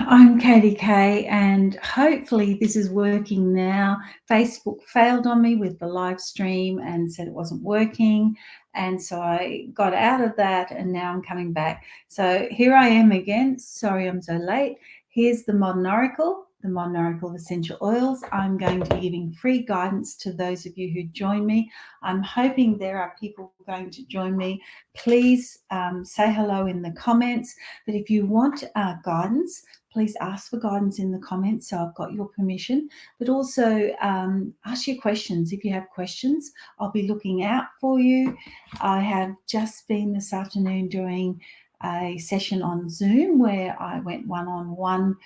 I'm Katy-K, and hopefully this is working now. Facebook failed on me with the live stream and said it wasn't working, and so I got out of that, and now I'm coming back. So here I am again. Sorry I'm so late. Here's the Modern Oracle of Essential Oils. I'm going to be giving free guidance to those of you who join me. I'm hoping there are people going to join me. Please say hello in the comments. But if you want guidance, please ask for guidance in the comments, so I've got your permission. But also ask your questions. If you have questions, I'll be looking out for you. I have just been this afternoon doing a session on Zoom where I went one-on-one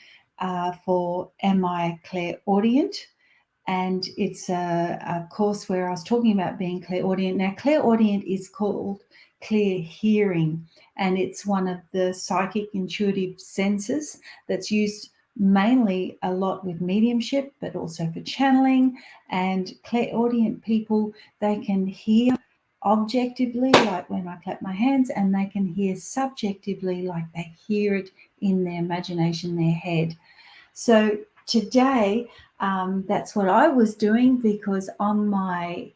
for Am I a Clairaudient? And it's a course where I was talking about being clairaudient. Now, clairaudient is called clear hearing, and it's one of the psychic intuitive senses that's used mainly a lot with mediumship, but also for channeling. And clairaudient people, they can hear objectively, like when I clap my hands, and they can hear subjectively, like they hear it in their imagination, their head. So today, that's what I was doing, because on my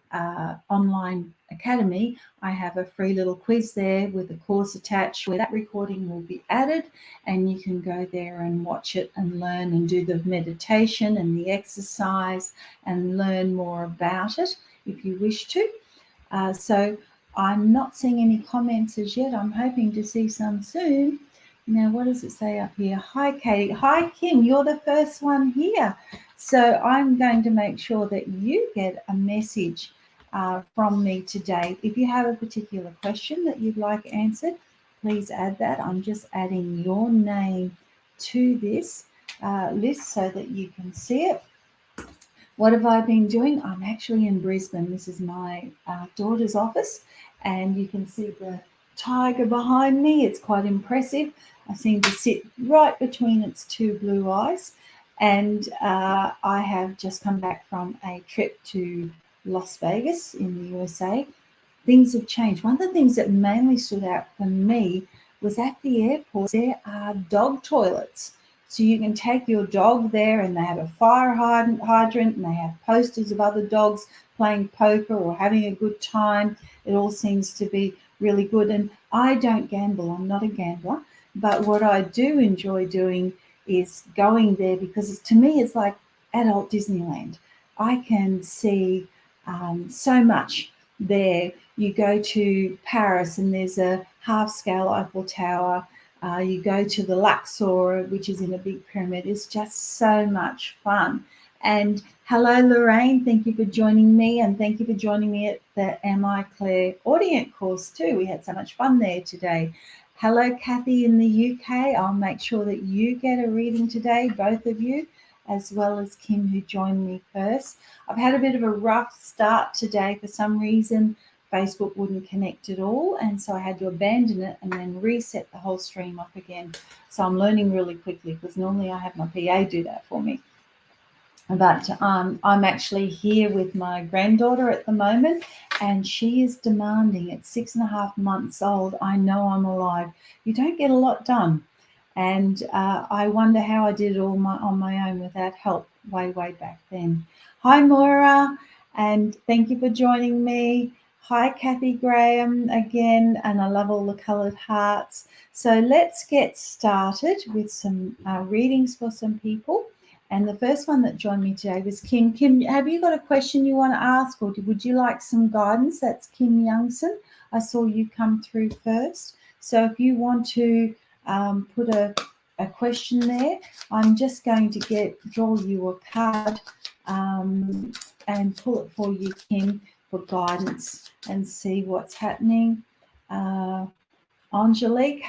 online academy, I have a free little quiz there with a course attached where that recording will be added, and you can go there and watch it and learn and do the meditation and the exercise and learn more about it if you wish to. So I'm not seeing any comments as yet. I'm hoping to see some soon. Now, what does it say up here? Hi, Katie. Hi, Kim. You're the first one here. So I'm going to make sure that you get a message from me today. If you have a particular question that you'd like answered, please add that. I'm just adding your name to this list so that you can see it. What have I been doing? I'm actually in Brisbane. This is my daughter's office, and you can see the tiger behind me. It's quite impressive. I seem to sit right between its two blue eyes, and I have just come back from a trip to Las Vegas in the USA. Things have changed. One of the things that mainly stood out for me was at the airport, there are dog toilets. So you can take your dog there, and they have a fire hydrant, and they have posters of other dogs playing poker or having a good time. It all seems to be really good. And I don't gamble. I'm not a gambler. But what I do enjoy doing is going there, because to me it's like adult Disneyland. I can see so much there. You go to Paris and there's a half-scale Eiffel Tower. You go to the Luxor, which is in a big pyramid. It's just so much fun. And hello, Lorraine. Thank you for joining me, and thank you for joining me at the Am I Clairaudient course too. We had so much fun there today. Hello, Kathy in the UK. I'll make sure that you get a reading today, both of you, as well as Kim, who joined me first. I've had a bit of a rough start today. For some reason, Facebook wouldn't connect at all, and so I had to abandon it and then reset the whole stream up again. So I'm learning really quickly, because normally I have my PA do that for me. But I'm actually here with my granddaughter at the moment, and she is demanding. At 6.5 months old, I know I'm alive. You don't get a lot done, and I wonder how I did it all on my own without help way back then. Hi, Moira, and thank you for joining me. Hi, Kathy Graham again, and I love all the coloured hearts. So let's get started with some readings for some people. And the first one that joined me today was Kim. Kim, have you got a question you want to ask, or would you like some guidance? That's Kim Youngson. I saw you come through first. So if you want to put a question there, I'm just going to draw you a card and pull it for you, Kim, for guidance and see what's happening. Angelique,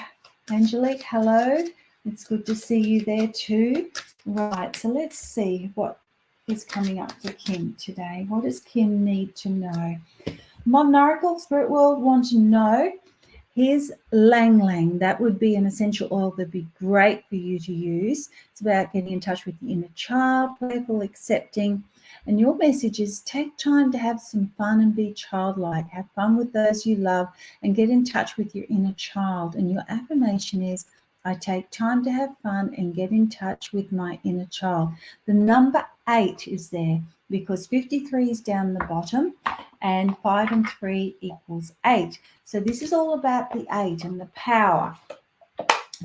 hello. It's good to see you there too. Right, so let's see what is coming up for Kim today. What does Kim need to know? Modern Oracle, Spirit World want to know. Here's Lang Lang. That would be an essential oil that'd be great for you to use. It's about getting in touch with the inner child, playful, accepting. And your message is take time to have some fun and be childlike. Have fun with those you love and get in touch with your inner child. And your affirmation is, I take time to have fun and get in touch with my inner child. The number 8 is there because 53 is down the bottom and 5 and 3 equals 8. So this is all about the 8 and the power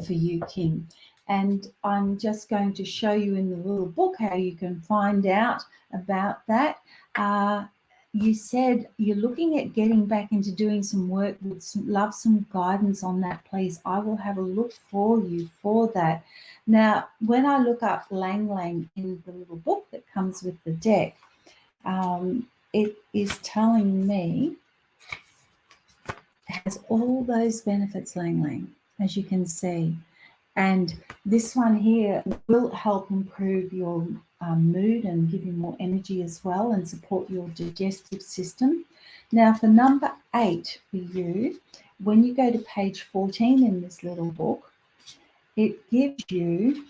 for you, Kim. And I'm just going to show you in the little book how you can find out about that. You said you're looking at getting back into doing some work. Would love some guidance on that, please. I will have a look for you for that. Now, when I look up Lang Lang in the little book that comes with the deck, it is telling me it has all those benefits, Lang Lang, as you can see. And this one here will help improve your mood and give you more energy as well and support your digestive system. Now for number 8 for you, when you go to page 14 in this little book, it gives you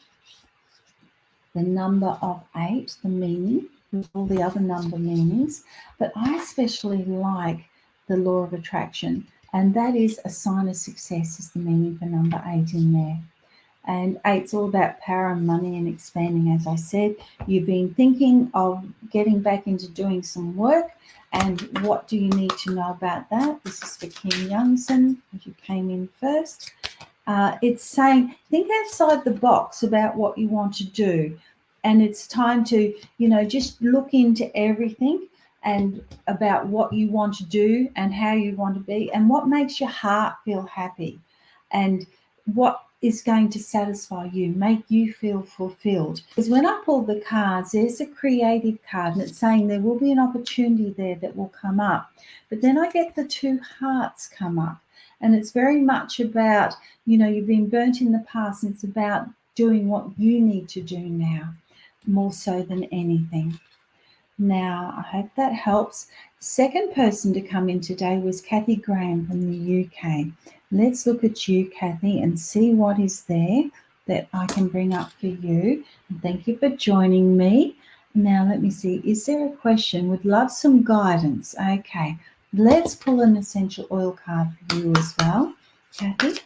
the number of 8, the meaning, with all the other number meanings. But I especially like the law of attraction, and that is a sign of success is the meaning for number 8 in there. And 8's all about power and money and expanding, as I said. You've been thinking of getting back into doing some work, and what do you need to know about that? This is for Kim Youngson, as you came in first. It's saying, think outside the box about what you want to do. And it's time to, just look into everything and about what you want to do and how you want to be and what makes your heart feel happy and what is going to satisfy you, make you feel fulfilled. Because when I pull the cards, there's a creative card and it's saying there will be an opportunity there that will come up. But then I get the 2 hearts come up. And it's very much about, you've been burnt in the past, and it's about doing what you need to do now, more so than anything. Now, I hope that helps. Second person to come in today was Kathy Graham from the UK. Let's look at you, Kathy, and see what is there that I can bring up for you. And thank you for joining me. Now, let me see. Is there a question? Would love some guidance. Okay. Let's pull an essential oil card for you as well, Kathy.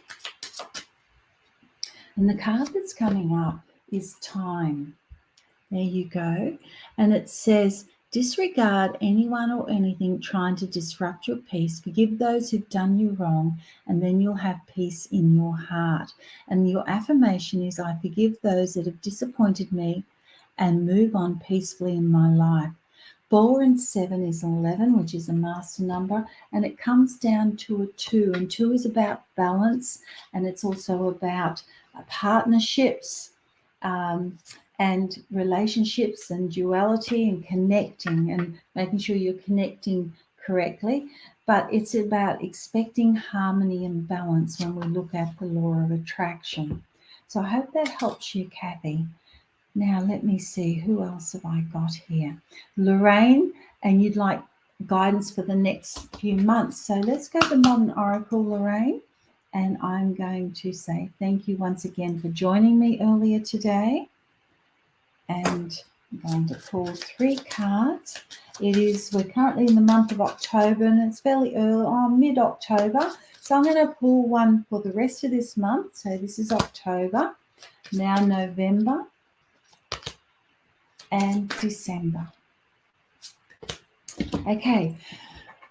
And the card that's coming up is time. There you go. And it says, disregard anyone or anything trying to disrupt your peace. Forgive those who've done you wrong, and then you'll have peace in your heart. And your affirmation is, I forgive those that have disappointed me and move on peacefully in my life. 4 and 7 is 11, which is a master number, and it comes down to a 2. And 2 is about balance, and it's also about partnerships and relationships and duality and connecting and making sure you're connecting correctly. But it's about expecting harmony and balance when we look at the law of attraction. So I hope that helps you, Kathy. Now, let me see, who else have I got here? Lorraine, and you'd like guidance for the next few months. So let's go to Modern Oracle, Lorraine, and I'm going to say thank you once again for joining me earlier today. And I'm going to pull 3 cards. We're currently in the month of October, and it's fairly early, mid-October. So I'm going to pull one for the rest of this month. So this is October, now November, and December. Okay,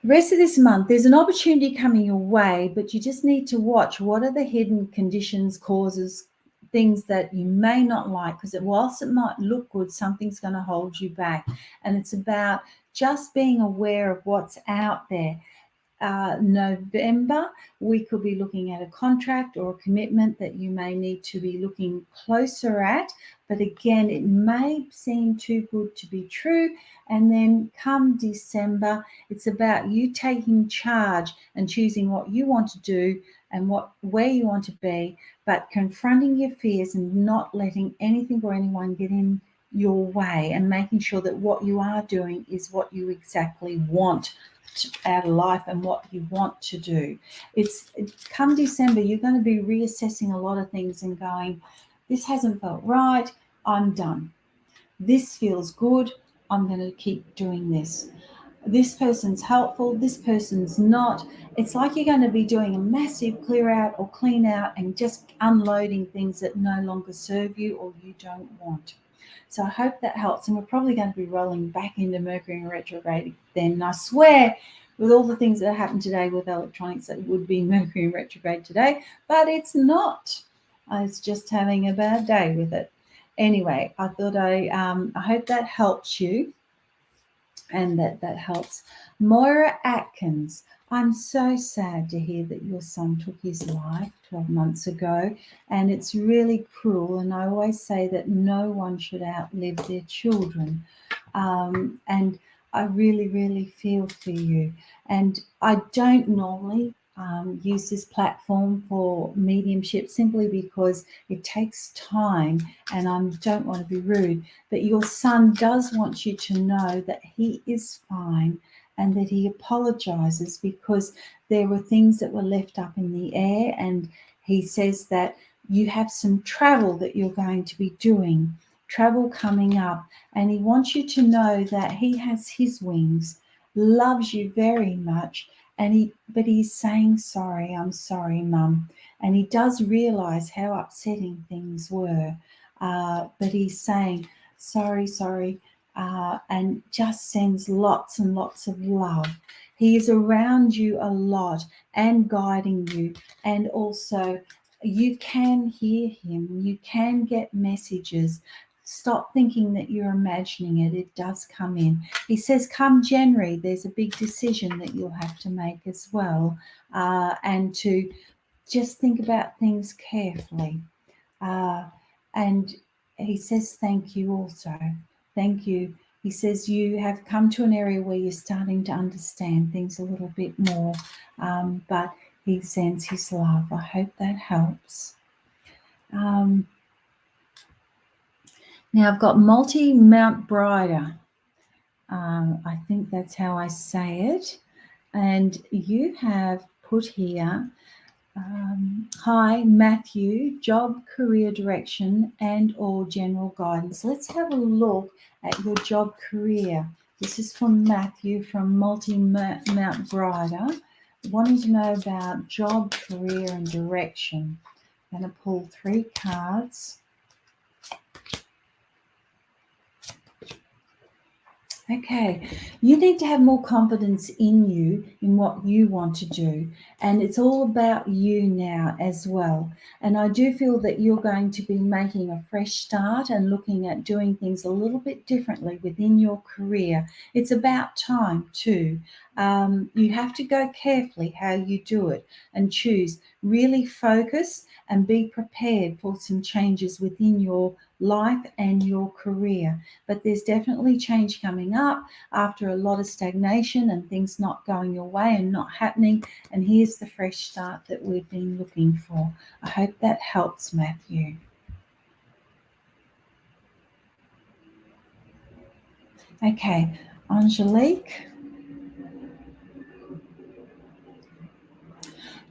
the rest of this month, there's an opportunity coming your way, but you just need to watch what are the hidden conditions, causes, things that you may not like, because whilst it might look good, something's going to hold you back. And it's about just being aware of what's out there. November, we could be looking at a contract or a commitment that you may need to be looking closer at. But again, it may seem too good to be true. And then come December, it's about you taking charge and choosing what you want to do and where you want to be, but confronting your fears and not letting anything or anyone get in your way, and making sure that what you are doing is what you exactly want out of life and what you want to do. It's come December, you're going to be reassessing a lot of things and going, this hasn't felt right, I'm done. This feels good, I'm going to keep doing this. this person's helpful, this person's not. It's like you're going to be doing a massive clear out or clean out and just unloading things that no longer serve you or you don't want. So I hope that helps. And we're probably going to be rolling back into Mercury in retrograde then. And I swear, with all the things that happened today with electronics, it would be Mercury in retrograde today, but it's not. I was just having a bad day with it. Anyway, I thought I hope that helps you and that helps. Moira Atkins, I'm so sad to hear that your son took his life 12 months ago, and it's really cruel. And I always say that no one should outlive their children. And I really, really feel for you. And I don't normally use this platform for mediumship simply because it takes time and I don't want to be rude. But your son does want you to know that he is fine and that he apologizes because there were things that were left up in the air. And he says that you have some travel that you're going to be doing, travel coming up. And he wants you to know that he has his wings, loves you very much. But he's saying, sorry, I'm sorry, Mum. And he does realize how upsetting things were. But he's saying, sorry, and just sends lots and lots of love. He is around you a lot and guiding you. And also, you can hear him. You can get messages. Stop thinking that you're imagining it. It does come in. He says, come January, there's a big decision that you'll have to make as well, and to just think about things carefully. And he says, thank you also. Thank you. He says, you have come to an area where you're starting to understand things a little bit more, but he sends his love. I hope that helps. Now I've got Mount Brider. I think that's how I say it. And you have put here, hi, Matthew, job, career direction and or general guidance. Let's have a look at your job career. This is from Matthew from Mount Brider, wanting to know about job, career and direction. I'm going to pull 3 cards. Okay, you need to have more confidence in you, in what you want to do. And it's all about you now as well. And I do feel that you're going to be making a fresh start and looking at doing things a little bit differently within your career. It's about time too. You have to go carefully how you do it and choose. Really focus and be prepared for some changes within your life and your career. But there's definitely change coming up after a lot of stagnation and things not going your way and not happening. And here's the fresh start that we've been looking for. I hope that helps, Matthew. Okay, Angelique.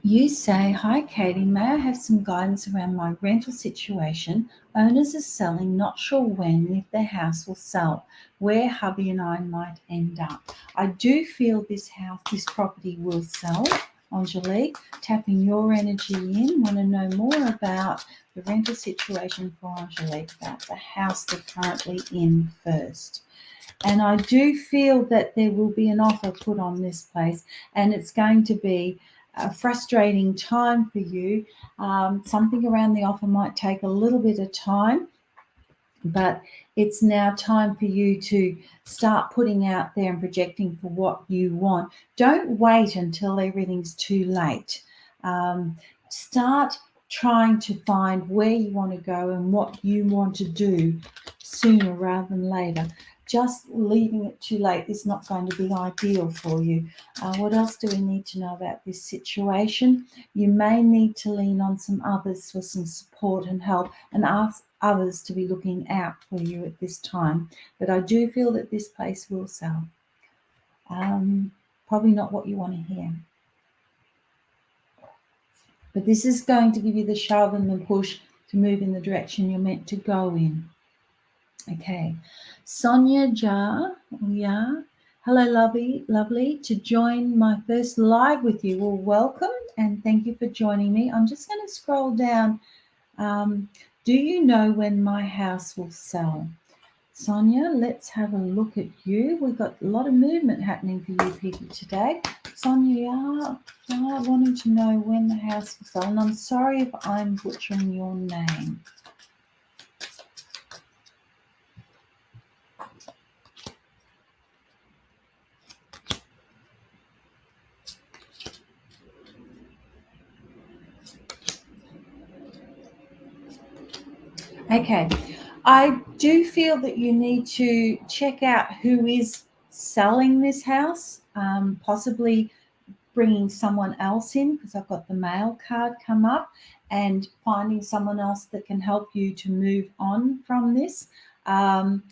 You say, hi Katie, may I have some guidance around my rental situation? Owners are selling, not sure when, if their house will sell, where hubby and I might end up. I do feel this property will sell. Angelique, tapping your energy in, want to know more about the rental situation for Angelique, about the house they're currently in first. And I do feel that there will be an offer put on this place, and it's going to be a frustrating time for you. Something around the offer might take a little bit of time, but it's now time for you to start putting out there and projecting for what you want. Don't wait until everything's too late. Start trying to find where you want to go and what you want to do sooner rather than later. Just leaving it too late is not going to be ideal for you. What else do we need to know about this situation? You may need to lean on some others for some support and help, and ask others to be looking out for you at this time. But I do feel that this place will sell. Probably not what you want to hear. But this is going to give you the shove and the push to move in the direction you're meant to go in. Okay, Sonia Ja, Hello, lovely, to join my first live with you. Well, welcome and thank you for joining me. I'm just going to scroll down. Do you know when my house will sell? Sonia, let's have a look at you. We've got a lot of movement happening for you people today. Sonia, wanting to know when the house will sell. And I'm sorry if I'm butchering your name. Okay, I do feel that you need to check out who is selling this house, possibly bringing someone else in, because I've got the mail card come up, and finding someone else that can help you to move on from this. I've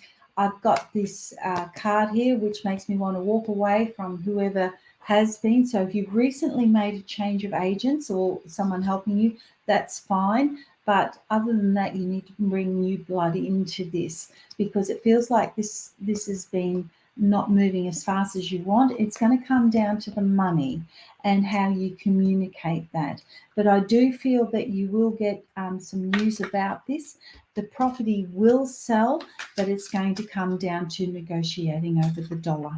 got this card here, which makes me want to walk away from whoever has been. So if you've recently made a change of agents or someone helping you, that's fine. But other than that, you need to bring new blood into this, because it feels like this has been not moving as fast as you want. It's going to come down to the money and how you communicate that. But I do feel that you will get some news about this. The property will sell, but it's going to come down to negotiating over the dollar.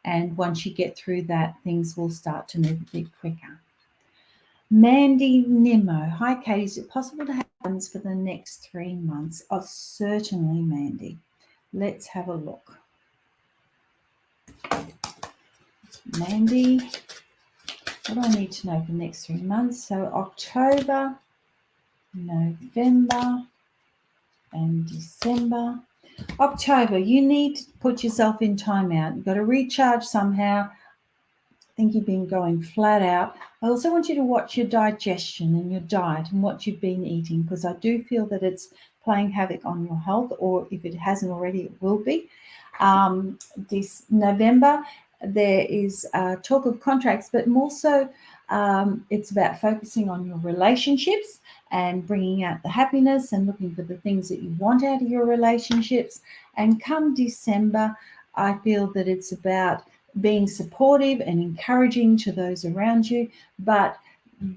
And once you get through that, things will start to move a bit quicker. Mandy Nimmo. Hi, Katie. Is it possible to have funds for the next 3 months? Oh, certainly, Mandy. Let's have a look. Mandy, what do I need to know for the next 3 months? So October, November, and December. October, you need to put yourself in timeout. You've got to recharge somehow. I think you've been going flat out. I also want you to watch your digestion and your diet and what you've been eating, because I do feel that it's playing havoc on your health, or if it hasn't already, it will be. This November, there is talk of contracts, but more so it's about focusing on your relationships and bringing out the happiness and looking for the things that you want out of your relationships. And come December, I feel that it's about being supportive and encouraging to those around you, but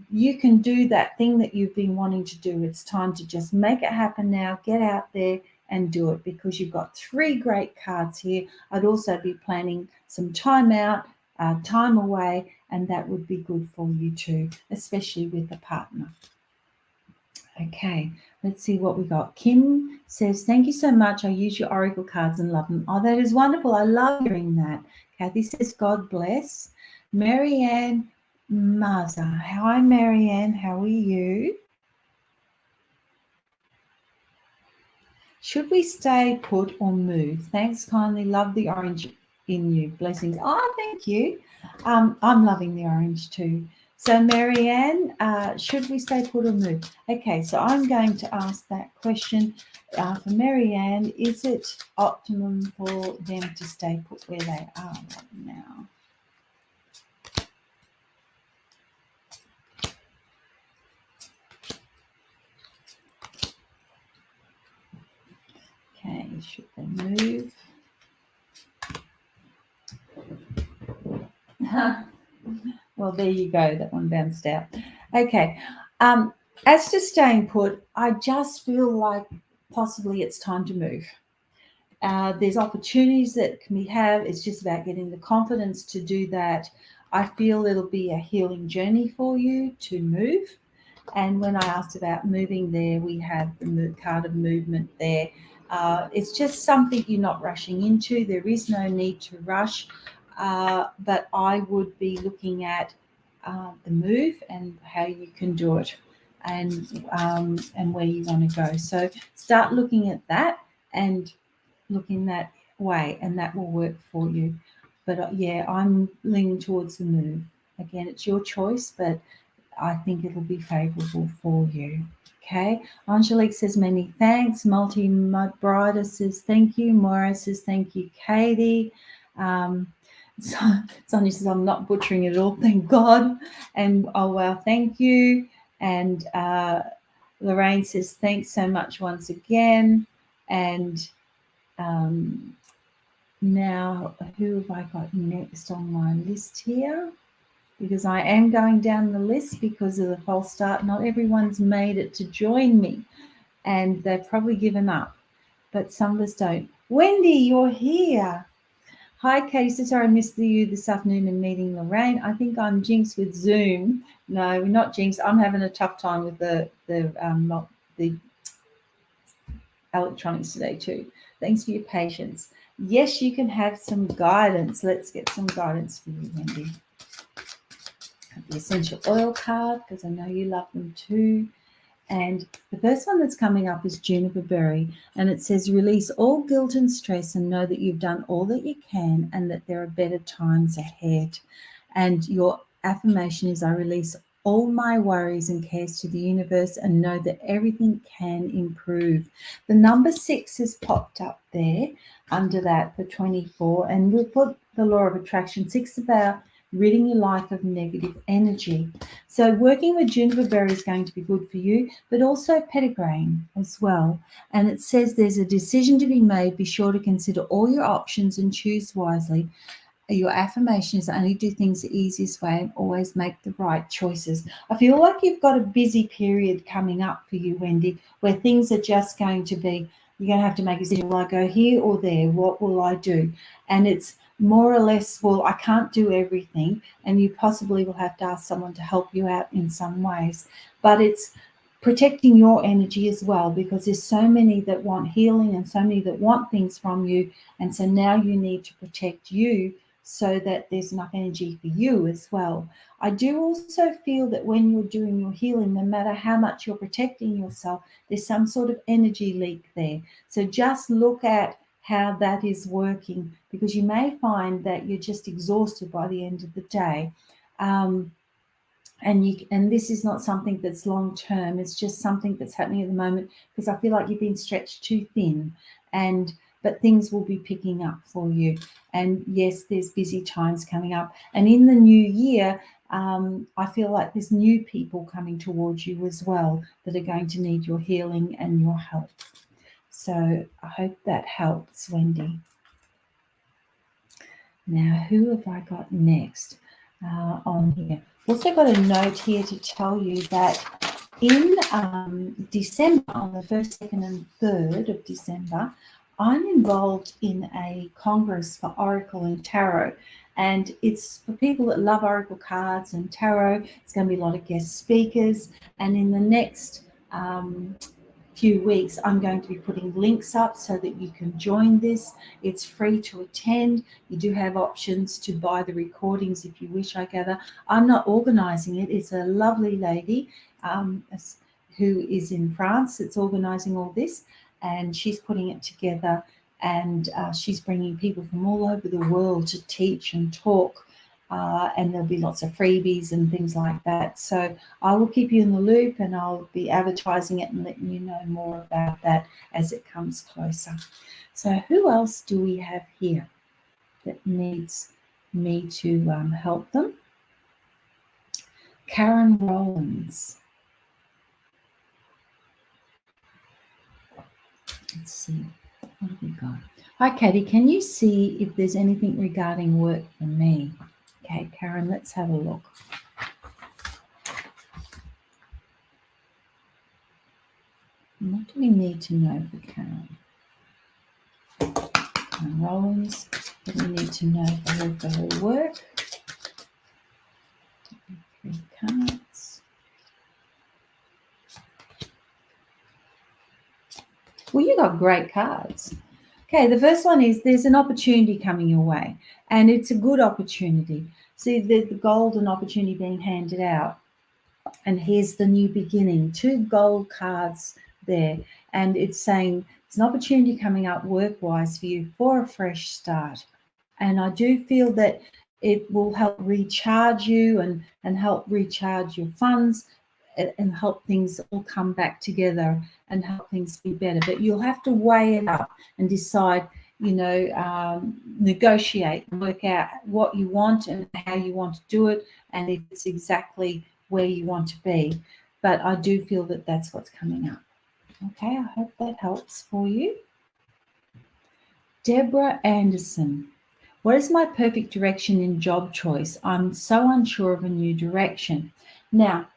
you can do that thing that you've been wanting to do. It's time to just make it happen now. Get out there and do it, because you've got 3 great cards here. I'd also be planning some time out, time away, and that would be good for you too, especially with a partner. Okay, let's see what we got. Kim says, thank you so much. I use your oracle cards and love them. Oh, that is wonderful. I love hearing that. Kathy says, God bless. Marianne Maza. Hi, Marianne. How are you? Should we stay put or move? Thanks kindly. Love the orange in you. Blessings. Oh, thank you. I'm loving the orange too. So, Marianne, should we stay put or move? Okay, so I'm going to ask that question for Marianne. Is it optimum for them to stay put where they are right now? Okay, should they move? Well, there you go. That one bounced out. Okay. As to staying put, I just feel like possibly it's time to move. There's opportunities that can be had. It's just about getting the confidence to do that. I feel it'll be a healing journey for you to move. And when I asked about moving there, we have the card of movement there. It's just something you're not rushing into. There is no need to rush. But I would be looking at the move and how you can do it, and where you want to go. So start looking at that and looking that way, and that will work for you. But yeah, I'm leaning towards the move. Again, it's your choice, but I think it'll be favourable for you. Okay. Angelique says many thanks. Multi Brida says thank you. Moira says thank you, Katie. Sonia says, I'm not butchering it at all, thank God. And oh, wow, thank you. And Lorraine says, thanks so much once again. And Now, who have I got next on my list here? Because I am going down the list because of the false start. Not everyone's made it to join me, and they've probably given up, but some of us don't. Wendy, you're here. Hi, Katie. So sorry I missed you this afternoon in meeting Lorraine. I think I'm jinxed with Zoom. No, not jinxed. I'm having a tough time with the electronics today too. Thanks for your patience. Yes, you can have some guidance. Let's get some guidance for you, Wendy. The essential oil card, because I know you love them too. And the first one that's coming up is juniper berry, and it says release all guilt and stress and know that you've done all that you can and that there are better times ahead. And your affirmation is I release all my worries and cares to the universe and know that everything can improve. The number 6 has popped up there under that for 24, and we'll put the law of attraction. 6 about ridding your life of negative energy. So working with juniper berry is going to be good for you, but also petitgrain as well. And it says there's a decision to be made. Be sure to consider all your options and choose wisely. Your affirmation is only do things the easiest way and always make the right choices. I feel like you've got a busy period coming up for you, Wendy, where things are just going to be, you're going to have to make a decision. Will I go here or there? What will I do? And it's more or less, well, I can't do everything, and you possibly will have to ask someone to help you out in some ways. But it's protecting your energy as well, because there's so many that want healing and so many that want things from you. And so now you need to protect you so that there's enough energy for you as well. I do also feel that when you're doing your healing, no matter how much you're protecting yourself, there's some sort of energy leak there. So just look at how that is working, because you may find that you're just exhausted by the end of the day. And this is not something that's long term. It's just something that's happening at the moment because I feel like you've been stretched too thin, but things will be picking up for you. And yes, there's busy times coming up. And in the new year, I feel like there's new people coming towards you as well that are going to need your healing and your help. So I hope that helps, Wendy. Now, who have I got next on here? Also got a note here to tell you that in December, on the 1st, 2nd and 3rd of December, I'm involved in a congress for Oracle and Tarot. And it's for people that love Oracle cards and Tarot. It's going to be a lot of guest speakers. And in the next few weeks, I'm going to be putting links up so that you can join this. It's free to attend. You do have options to buy the recordings if you wish, I gather. I'm not organising it. It's a lovely lady who is in France that's organising all this, and she's putting it together, and she's bringing people from all over the world to teach and talk. And there'll be lots of freebies and things like that. So I will keep you in the loop, and I'll be advertising it and letting you know more about that as it comes closer. So who else do we have here that needs me to help them? Karen Rollins. Let's see. What have we got? Hi, Katie. Can you see if there's anything regarding work for me? Okay, Karen, let's have a look. What do we need to know for Karen? Karen Rollins. What do we need to know for her work? 3 cards. Well, you got great cards. Okay, the first one is there's an opportunity coming your way, and it's a good opportunity. See the golden opportunity being handed out. And here's the new beginning. 2 gold cards there. And it's saying it's an opportunity coming up work-wise for you for a fresh start. And I do feel that it will help recharge you and help recharge your funds and help things all come back together and help things be better. But you'll have to weigh it up and decide, negotiate and work out what you want and how you want to do it, and if it's exactly where you want to be. But I do feel that that's what's coming up. Okay, I hope that helps for you. Deborah Anderson. What is my perfect direction in job choice? I'm so unsure of a new direction. Now,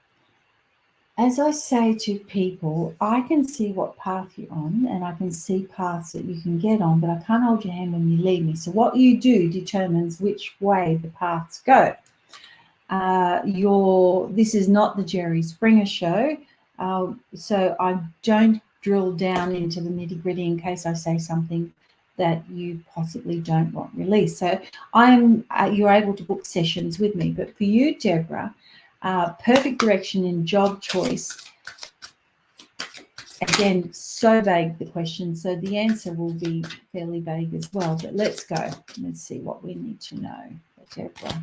as I say to people, I can see what path you're on and I can see paths that you can get on, but I can't hold your hand when you leave me. So what you do determines which way the paths go. This is not the Jerry Springer show, so I don't drill down into the nitty-gritty in case I say something that you possibly don't want released. So you're able to book sessions with me. But for you, Deborah, perfect direction in job choice. Again, so vague the question, so the answer will be fairly vague as well. But let's go. Let's see what we need to know, Deborah.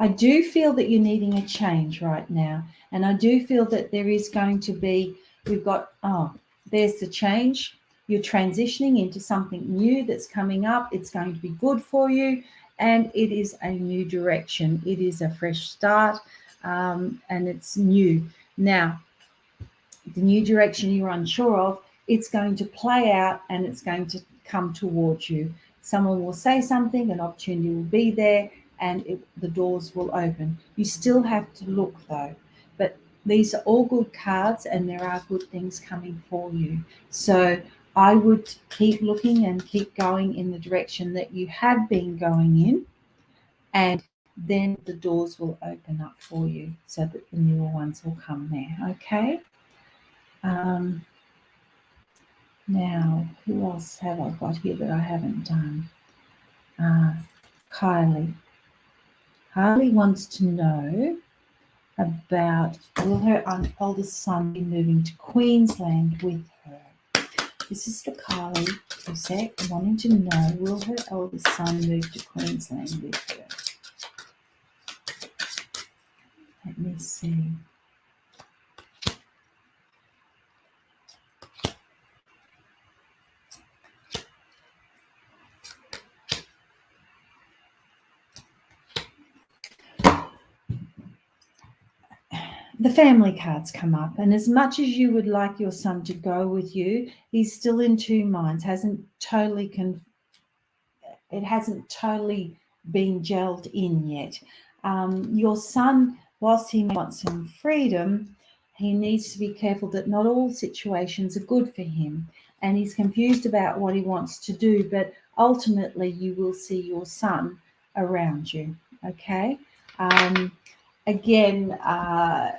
I do feel that you're needing a change right now. And I do feel that there is going to be, there's the change. You're transitioning into something new that's coming up. It's going to be good for you. And it is a new direction. It is a fresh start, and it's new. Now, the new direction you're unsure of, it's going to play out and it's going to come towards you. Someone will say something, an opportunity will be there, and the doors will open. You still have to look though, but these are all good cards and there are good things coming for you. So I would keep looking and keep going in the direction that you have been going in, and then the doors will open up for you so that the newer ones will come there. Okay. Now, who else have I got here that I haven't done? Kylie. Kylie wants to know about, will her oldest son be moving to Queensland with her? This is for Kylie, who's wanting to know, will her eldest son move to Queensland with her? Let me see. The family cards come up, and as much as you would like your son to go with you, he's still in two minds. It hasn't totally been gelled in yet. Your son, whilst he wants some freedom, he needs to be careful that not all situations are good for him, and he's confused about what he wants to do, but ultimately you will see your son around you. Okay. Again, I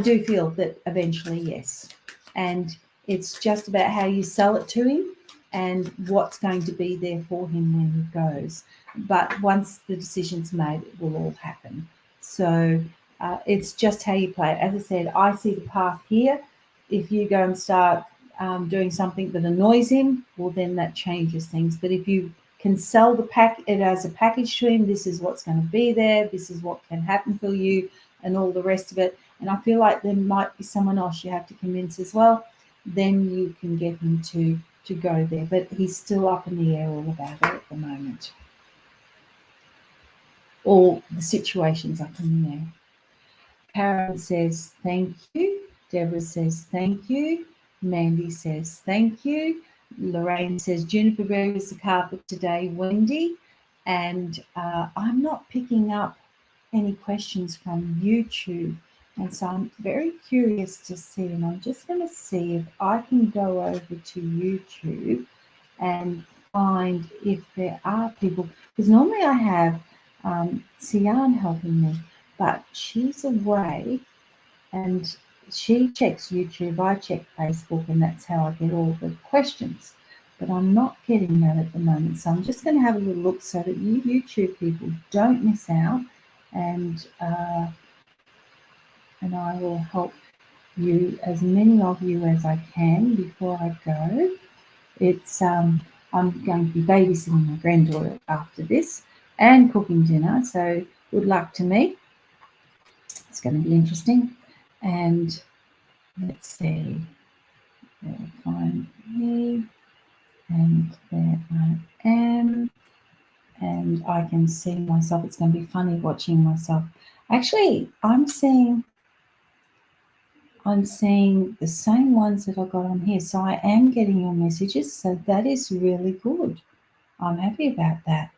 do feel that eventually, yes. And it's just about how you sell it to him and what's going to be there for him when he goes. But once the decision's made, it will all happen. So it's just how you play it. As I said, I see the path here. If you go and start doing something that annoys him, well, then that changes things. But if you can sell it as a package to him, this is what's going to be there, this is what can happen for you, and all the rest of it. And I feel like there might be someone else you have to convince as well. Then you can get him to go there. But he's still up in the air all about it at the moment. All the situations up in the air. Karen says thank you. Deborah says thank you. Mandy says thank you. Lorraine says juniper berry was the carpet today, Wendy. And I'm not picking up any questions from YouTube. And so I'm very curious to see, and I'm just going to see if I can go over to YouTube and find if there are people, because normally I have Sian helping me, but she's away and she checks YouTube, I check Facebook, and that's how I get all the questions. But I'm not getting that at the moment. So I'm just going to have a little look so that you YouTube people don't miss out, and I will help you, as many of you as I can before I go. It's I'm going to be babysitting my granddaughter after this and cooking dinner. So good luck to me. It's going to be interesting. And let's see. They'll find me. And there I am. And I can see myself. It's going to be funny watching myself. Actually, I'm seeing I'm seeing the same ones that I got on here. So I am getting your messages. So that is really good. I'm happy about that.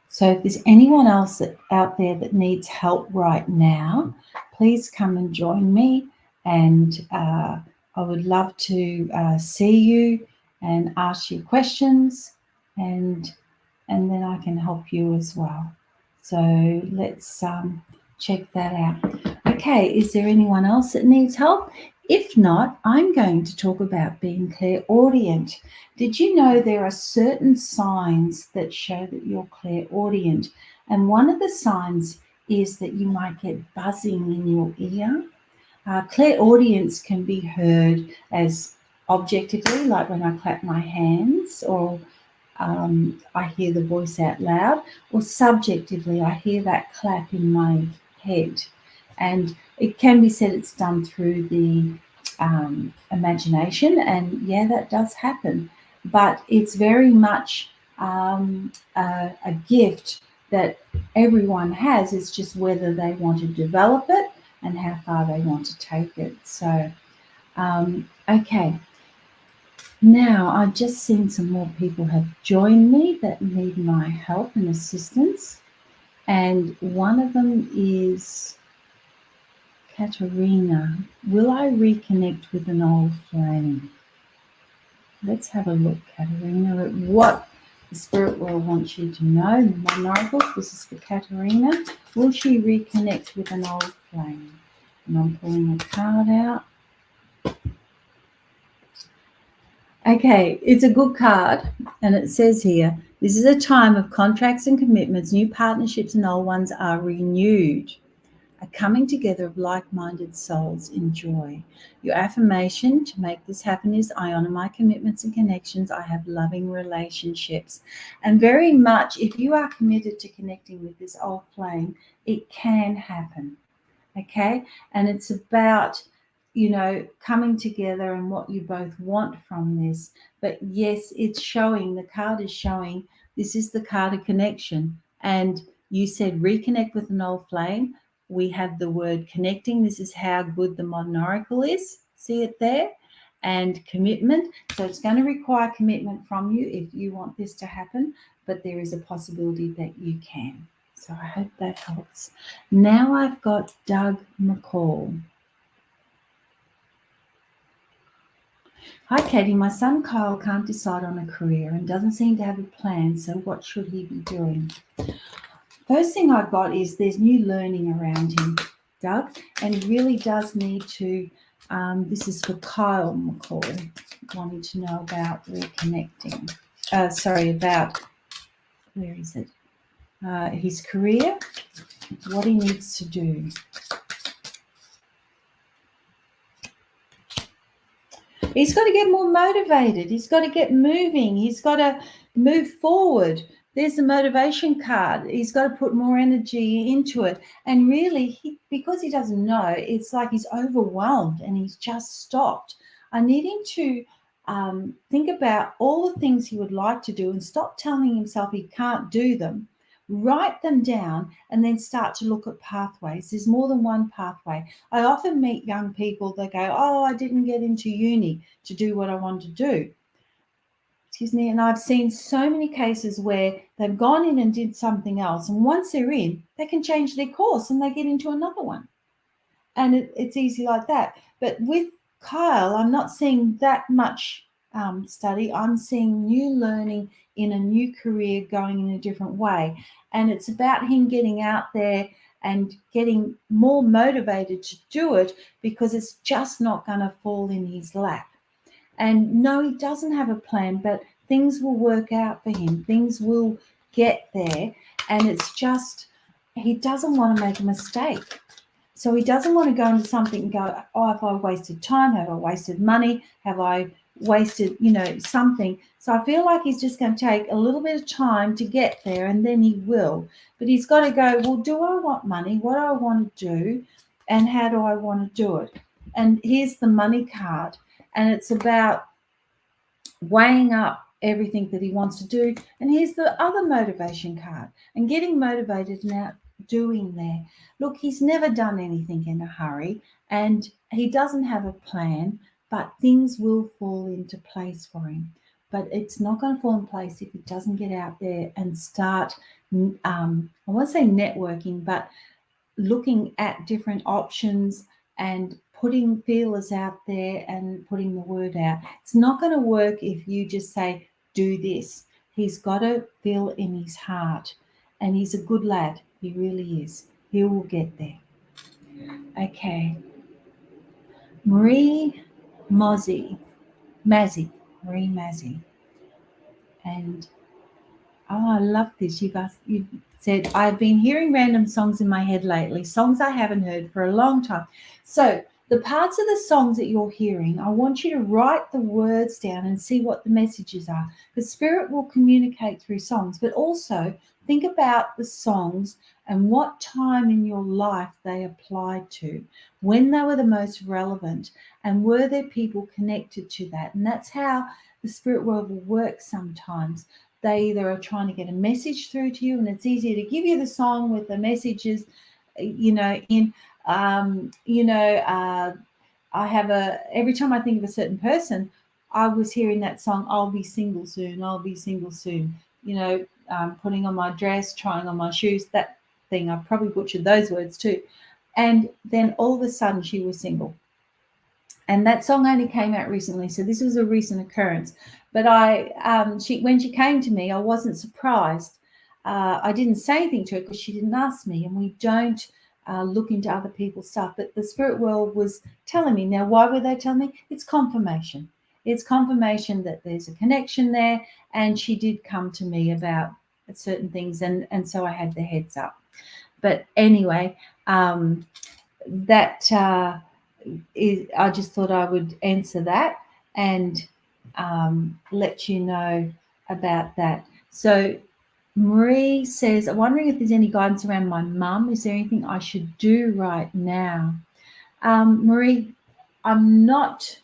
So if there's anyone else out there that needs help right now, please come and join me. And I would love to see you and ask you questions, and then I can help you as well. So let's check that out. Okay, is there anyone else that needs help? If not, I'm going to talk about being clairaudient. Did you know there are certain signs that show that you're clairaudient? And one of the signs is that you might get buzzing in your ear. Clairaudience can be heard as objectively, like when I clap my hands, or I hear the voice out loud, or subjectively, I hear that clap in my head. And it can be said it's done through the imagination, and yeah, that does happen. But it's very much a gift that everyone has. It's just whether they want to develop it and how far they want to take it. So, okay. Now, I've just seen some more people have joined me that need my help and assistance. And one of them is Katerina. Will I reconnect with an old flame? Let's have a look, Katerina, at what the spirit world wants you to know. My oracle, this is for Katerina. Will she reconnect with an old flame? And I'm pulling a card out. Okay, it's a good card, and it says here, this is a time of contracts and commitments, new partnerships and old ones are renewed. A coming together of like-minded souls in joy. Your affirmation to make this happen is, I honor my commitments and connections. I have loving relationships. And very much, if you are committed to connecting with this old flame, it can happen. Okay? And it's about, coming together and what you both want from this. But yes, it's showing, the card is showing, this is the card of connection. And you said reconnect with an old flame. We have the word connecting. This is how good the modern oracle is. See it there? And commitment. So it's going to require commitment from you if you want this to happen, but there is a possibility that you can. So I hope that helps. Now I've got Doug McCall. Hi, Katie. My son Kyle can't decide on a career and doesn't seem to have a plan. So what should he be doing? First thing I got is there's new learning around him, Doug, and he really does need to. This is for Kyle McCall, wanting to know about reconnecting. About, where is it? His career, what he needs to do. He's got to get more motivated. He's got to get moving. He's got to move forward. There's the motivation card. He's got to put more energy into it. And really, because he doesn't know, it's like he's overwhelmed and he's just stopped. I need him to think about all the things he would like to do and stop telling himself he can't do them. Write them down and then start to look at pathways. There's more than one pathway. I often meet young people that go, oh, I didn't get into uni to do what I want to do. Excuse me. And I've seen so many cases where they've gone in and did something else. And once they're in, they can change their course and they get into another one. And it's easy like that. But with Kyle, I'm not seeing that much study. I'm seeing new learning in a new career going in a different way. And it's about him getting out there and getting more motivated to do it, because it's just not going to fall in his lap. And no, he doesn't have a plan, but things will work out for him. Things will get there. And it's just, he doesn't want to make a mistake. So he doesn't want to go into something and go, oh, have I wasted time? Have I wasted money? Have I wasted, something? So I feel like he's just going to take a little bit of time to get there, and then he will. But he's got to go, well, do I want money? What do I want to do? And how do I want to do it? And here's the money card. And it's about weighing up everything that he wants to do. And here's the other motivation card. And getting motivated now doing there? Look, he's never done anything in a hurry, and he doesn't have a plan, but things will fall into place for him. But it's not going to fall in place if he doesn't get out there and start, I won't say networking, but looking at different options and putting feelers out there and putting the word out. It's not going to work if you just say, do this. He's got to feel in his heart. And he's a good lad. He really is. He will get there. Okay. Marie Mazzie. Marie Mazzie. And oh, I love this. You said, I've been hearing random songs in my head lately, songs I haven't heard for a long time. So the parts of the songs that you're hearing, I want you to write the words down and see what the messages are. The Spirit will communicate through songs, but also think about the songs and what time in your life they applied to, when they were the most relevant, and were there people connected to that? And that's how the spirit world will work sometimes. They either are trying to get a message through to you, and it's easier to give you the song with the messages, in, I have every time I think of a certain person, I was hearing that song, I'll be single soon, I'll be single soon, putting on my dress, trying on my shoes, that thing. I probably butchered those words too. And then all of a sudden she was single. And that song only came out recently, so this was a recent occurrence. But when she came to me, I wasn't surprised. I didn't say anything to her because she didn't ask me, and we don't look into other people's stuff. But the spirit world was telling me. Now, why were they telling me? It's confirmation. It's confirmation that there's a connection there, and she did come to me about certain things, and so I had the heads up. But anyway, I just thought I would answer that and let you know about that. So Marie says, I'm wondering if there's any guidance around my mum. Is there anything I should do right now? Marie, I'm not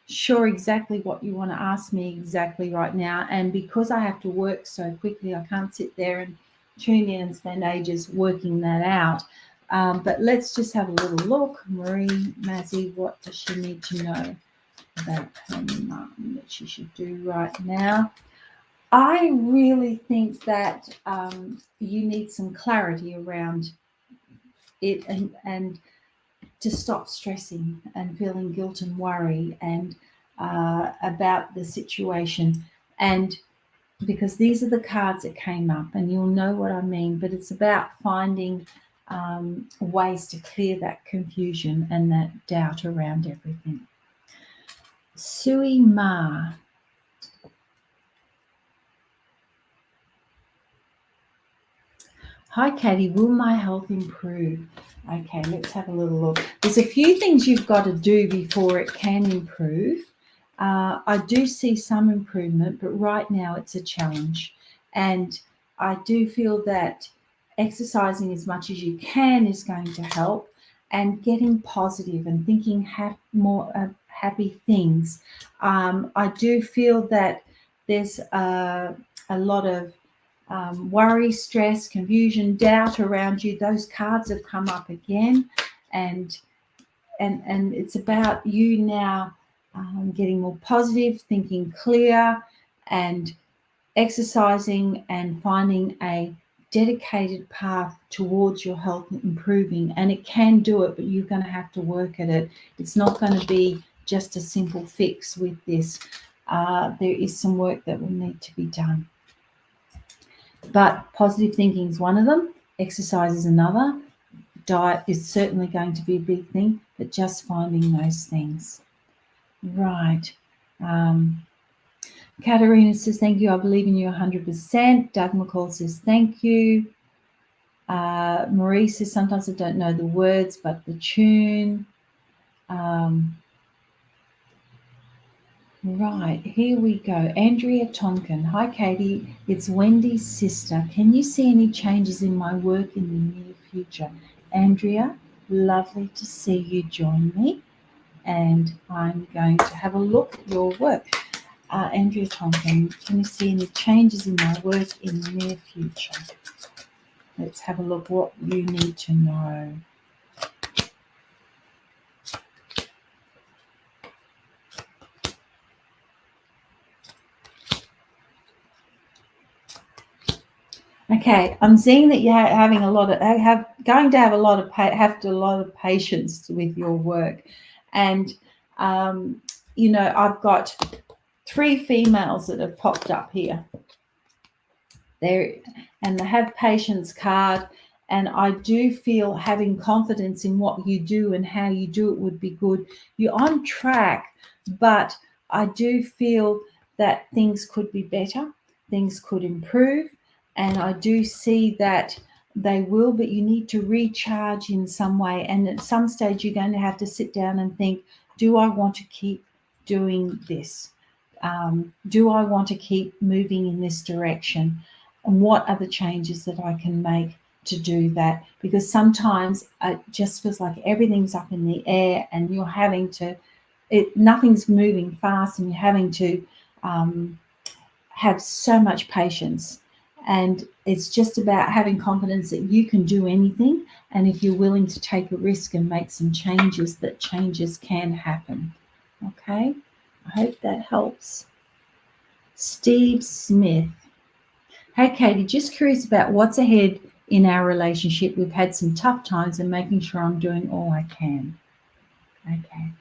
sure exactly what you want to ask me exactly right now. And because I have to work so quickly, I can't sit there and tune in and spend ages working that out. But let's just have a little look. Marie Mazzie, what does she need to know about her mum that she should do right now? I really think that you need some clarity around it and to stop stressing and feeling guilt and worry and about the situation. And because these are the cards that came up, and you'll know what I mean, but it's about finding ways to clear that confusion and that doubt around everything. Sui Ma. Hi, Katie. Will my health improve? Okay, let's have a little look. There's a few things you've got to do before it can improve. I do see some improvement, but right now it's a challenge. And I do feel that exercising as much as you can is going to help, and getting positive and thinking more happy things. I do feel that there's a lot of worry, stress, confusion, doubt around you. Those cards have come up again, and it's about you now getting more positive, thinking clear, and exercising and finding a dedicated path towards your health improving. And it can do it, but you're going to have to work at it. It's not going to be just a simple fix with this. There is some work that will need to be done. But positive thinking is one of them. Exercise is another. Diet is certainly going to be a big thing, but just finding those things. Right. Katarina says, thank you. I believe in you 100%. Doug McCall says, thank you. Marie says, sometimes I don't know the words, but the tune. Right, here we go. Andrea Tonkin. Hi, Katie. It's Wendy's sister. Can you see any changes in my work in the near future? Andrea, lovely to see you join me. And I'm going to have a look at your work. Andrea Tonkin, can you see any changes in my work in the near future? Let's have a look what you need to know. Okay, I'm seeing that you're having a lot of going to have a lot of patience with your work, and I've got 3 females that have popped up here. They have patience card, and I do feel having confidence in what you do and how you do it would be good. You're on track, but I do feel that things could be better, things could improve, and I do see that they will, but you need to recharge in some way. And at some stage, you're going to have to sit down and think, do I want to keep doing this? Do I want to keep moving in this direction? And what are the changes that I can make to do that? Because sometimes it just feels like everything's up in the air and you're having to, nothing's moving fast, and you're having to have so much patience. And it's just about having confidence that you can do anything. And if you're willing to take a risk and make some changes, that changes can happen. Okay? I hope that helps. Steve Smith. Hey, Katie, just curious about what's ahead in our relationship. We've had some tough times and making sure I'm doing all I can. Okay.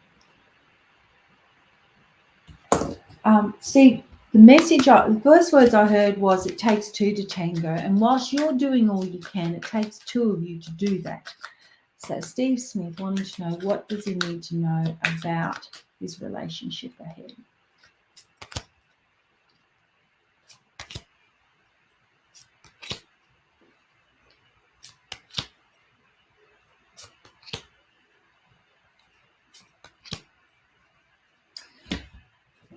Steve, the first words I heard was it takes 2 to tango. And whilst you're doing all you can, it takes 2 of you to do that. So Steve Smith wanting to know, what does he need to know about his relationship ahead?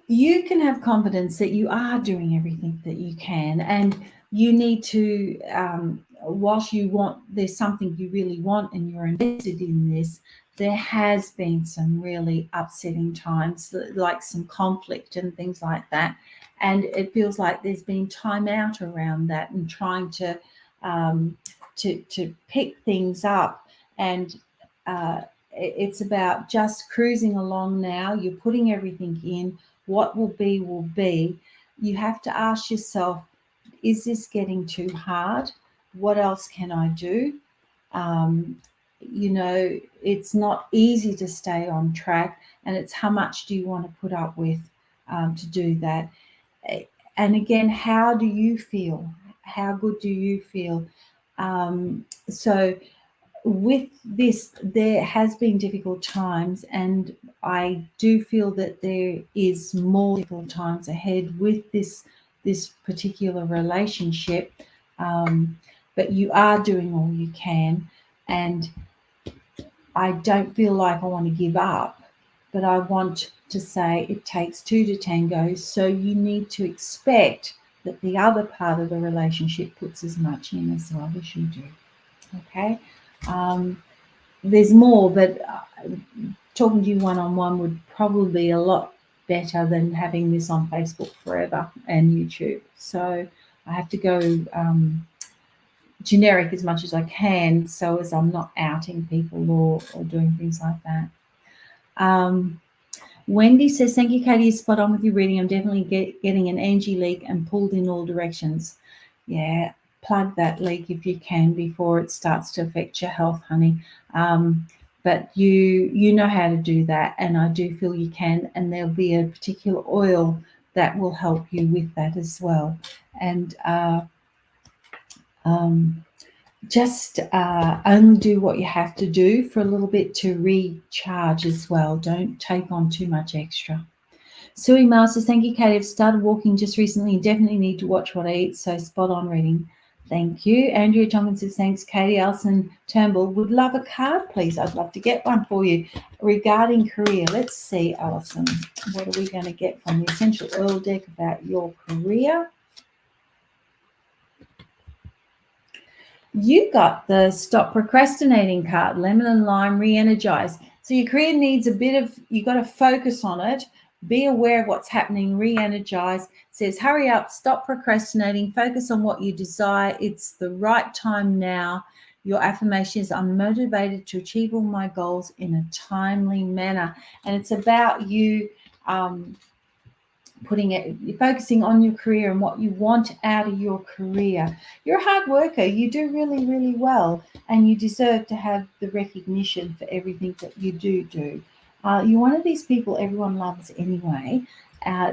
You can have confidence that you are doing everything that you can, and you need to, whilst there's something you really want and you're invested in this, there has been some really upsetting times, like some conflict and things like that. And it feels like there's been time out around that and trying to pick things up. And it's about just cruising along now. You're putting everything in. What will be, will be. You have to ask yourself, is this getting too hard? What else can I do? It's not easy to stay on track, and it's how much do you want to put up with to do that? And again, how do you feel? How good do you feel? So with this, there has been difficult times, and I do feel that there is more difficult times ahead with this particular relationship. But you are doing all you can, and I don't feel like I want to give up, but I want to say it takes 2 to tango. So you need to expect that the other part of the relationship puts as much in as well as you do. Okay. There's more, but talking to you one-on-one would probably be a lot better than having this on Facebook forever and YouTube. So I have to go generic as much as I can, so as I'm not outing people or doing things like that. Wendy says, thank you, Katie, you're spot on with your reading. I'm definitely getting an energy leak and pulled in all directions. Yeah, plug that leak if you can before it starts to affect your health, honey. But you know how to do that, and I do feel you can, and there'll be a particular oil that will help you with that as well. And just only do what you have to do for a little bit to recharge as well. Don't take on too much extra. Sue Masters, thank you, Katie. I've started walking just recently and definitely need to watch what I eat, so spot on reading. Thank you. Andrea Tompkins says, thanks, Katie. Alison Turnbull, would love a card, please. I'd love to get one for you. Regarding career, let's see, Alison, what are we going to get from the Essential Oil deck about your career? You got the Stop Procrastinating card, Lemon and Lime, Re-Energize. So your career needs a bit of, you've got to focus on it, be aware of what's happening, re-energize, says hurry up, stop procrastinating, focus on what you desire. It's the right time now. Your affirmation is, I'm motivated to achieve all my goals in a timely manner. And it's about you focusing on your career and what you want out of your career. You're a hard worker. You do really, really well, and you deserve to have the recognition for everything that you do. You're one of these people everyone loves anyway.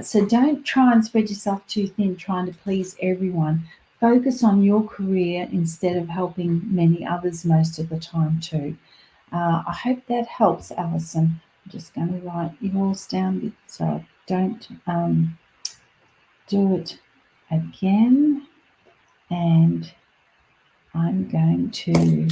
So don't try and spread yourself too thin trying to please everyone. Focus on your career instead of helping many others most of the time too. I hope that helps, Alison. I'm just going to write yours down so I don't do it again. And I'm going to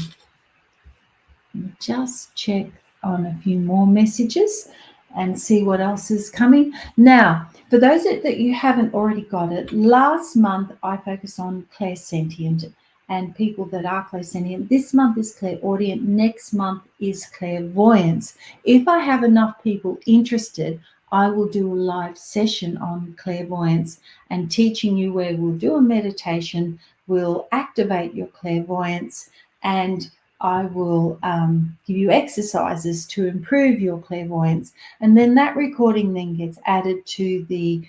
just check on a few more messages and see what else is coming. Now, for those that you haven't already got it, last month I focused on clairsentient and people that are clairsentient. This month is clairaudient. Next month is clairvoyance. If I have enough people interested, I will do a live session on clairvoyance and teaching you where we'll do a meditation, we'll activate your clairvoyance, and I will give you exercises to improve your clairvoyance. And then that recording then gets added to the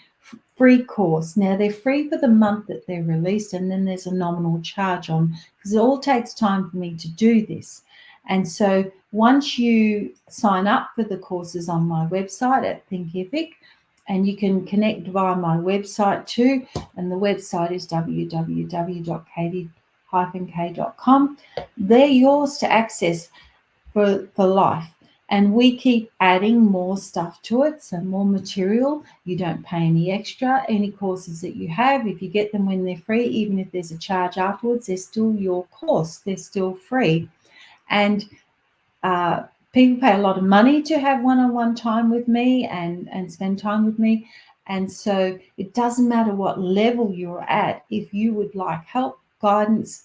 free course. Now, they're free for the month that they're released, and then there's a nominal charge on, because it all takes time for me to do this. And so once you sign up for the courses on my website at Thinkific, and you can connect via my website too, and the website is www.katy-k.com. They're yours to access for life. And we keep adding more stuff to it, so more material. You don't pay any extra. Any courses that you have, if you get them when they're free, even if there's a charge afterwards, they're still your course. They're still free. And people pay a lot of money to have one-on-one time with me and spend time with me. And so it doesn't matter what level you're at. If you would like help, guidance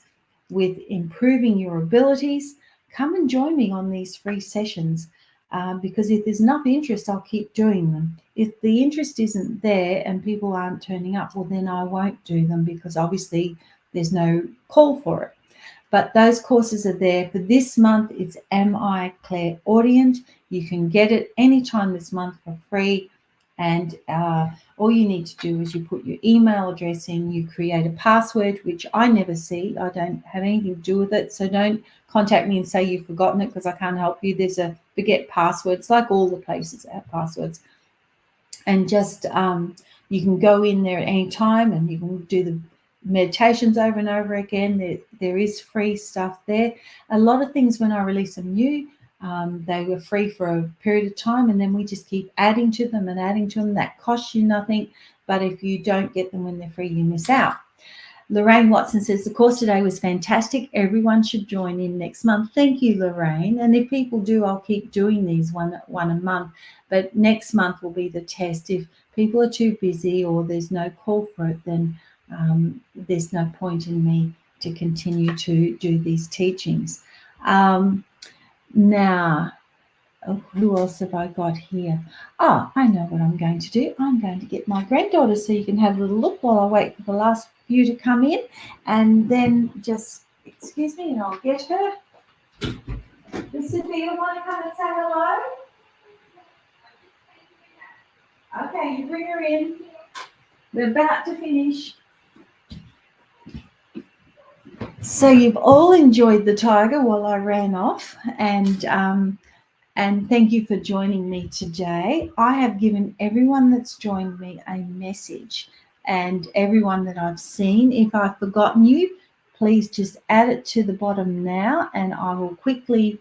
with improving your abilities, come and join me on these free sessions, because if there's enough interest, I'll keep doing them. If the interest isn't there and people aren't turning up, well, then I won't do them, because obviously there's no call for it. But those courses are there for this month. It's Am I Clairaudient? You can get it anytime this month for free. And all you need to do is you put your email address in, you create a password, which I never see. I don't have anything to do with it. So don't contact me and say you've forgotten it, because I can't help you. There's a forget password. It's like all the places that have passwords. And just you can go in there at any time and you can do the meditations over and over again. There is free stuff there. A lot of things, when I release them new, they were free for a period of time, and then we just keep adding to them and adding to them. That costs you nothing, but if you don't get them when they're free, you miss out. Lorraine Watson says, the course today was fantastic. Everyone should join in next month. Thank you, Lorraine. And if people do, I'll keep doing these one a month. But next month will be the test. If people are too busy or there's no call for it, then there's no point in me to continue to do these teachings. Now, who else have I got here? Oh, I know what I'm going to do. I'm going to get my granddaughter so you can have a little look while I wait for the last few to come in. And then just, excuse me, and I'll get her. Sophia, want to come and say hello? Okay, you bring her in. We're about to finish. So you've all enjoyed the tiger while I ran off, and thank you for joining me today. I have given everyone that's joined me a message, and everyone that I've seen. If I've forgotten you, please just add it to the bottom now, and I will quickly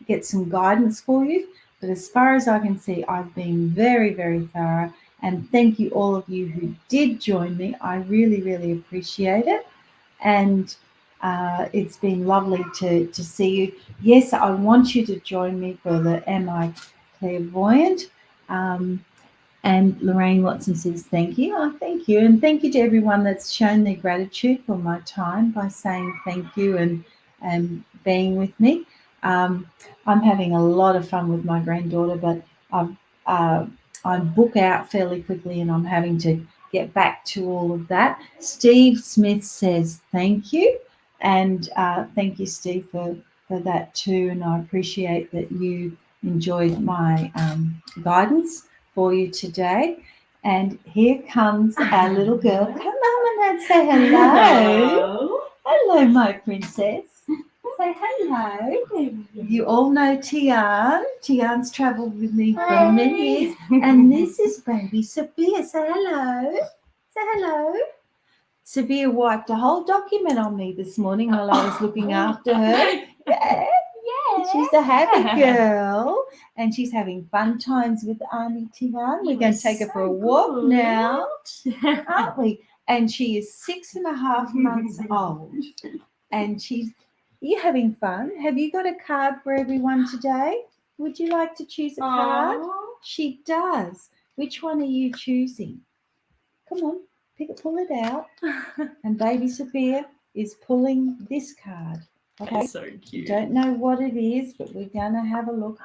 get some guidance for you. But as far as I can see, I've been very, very thorough, and thank you all of you who did join me. I really, really appreciate it. And it's been lovely to see you. Yes, I want you to join me for the Am I Clairvoyant? And Lorraine Watson says, thank you. Oh, thank you. And thank you to everyone that's shown their gratitude for my time by saying thank you and being with me. I'm having a lot of fun with my granddaughter, but I book out fairly quickly and I'm having to get back to all of that. Steve Smith says thank you. And thank you, Steve, for that too. And I appreciate that you enjoyed my guidance for you today. And here comes our little girl. Come on and say hello. Hello, my princess. Say hello. You all know Tian. Tian's travelled with me for many years. And this is baby Sophia. Say hello. Say hello. Sophia wiped a whole document on me this morning while I was looking after her. Yeah. She's a happy girl and she's having fun times with Auntie Tian. We're going to take her for a walk now, aren't we? And she is 6.5 months old. And you're having fun. Have you got a card for everyone today? Would you like to choose a card? She does. Which one are you choosing? Come on, pull it out. And baby Sophia is pulling this card. Okay. That's so cute. Don't know what it is, but we're going to have a look.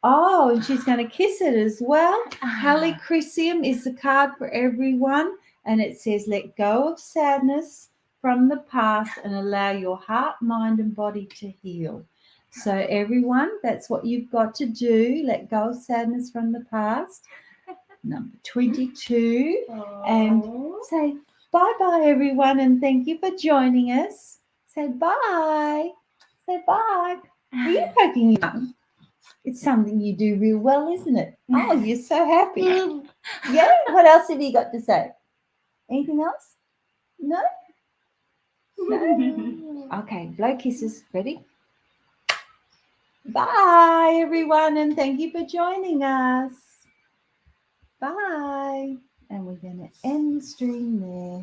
Oh, and she's going to kiss it as well. Hallicrisium is the card for everyone. And it says, let go of sadness from the past and allow your heart, mind, and body to heal. So everyone, that's what you've got to do. Let go of sadness from the past. Number 22. And say bye-bye, everyone, and thank you for joining us. Say bye. Say bye. Are you poking your mum? It's something you do real well, isn't it? Oh, you're so happy. Yeah? What else have you got to say? Anything else? No? No? Okay, blow kisses. Ready? Bye, everyone, and thank you for joining us. Bye. And we're going to end the stream there.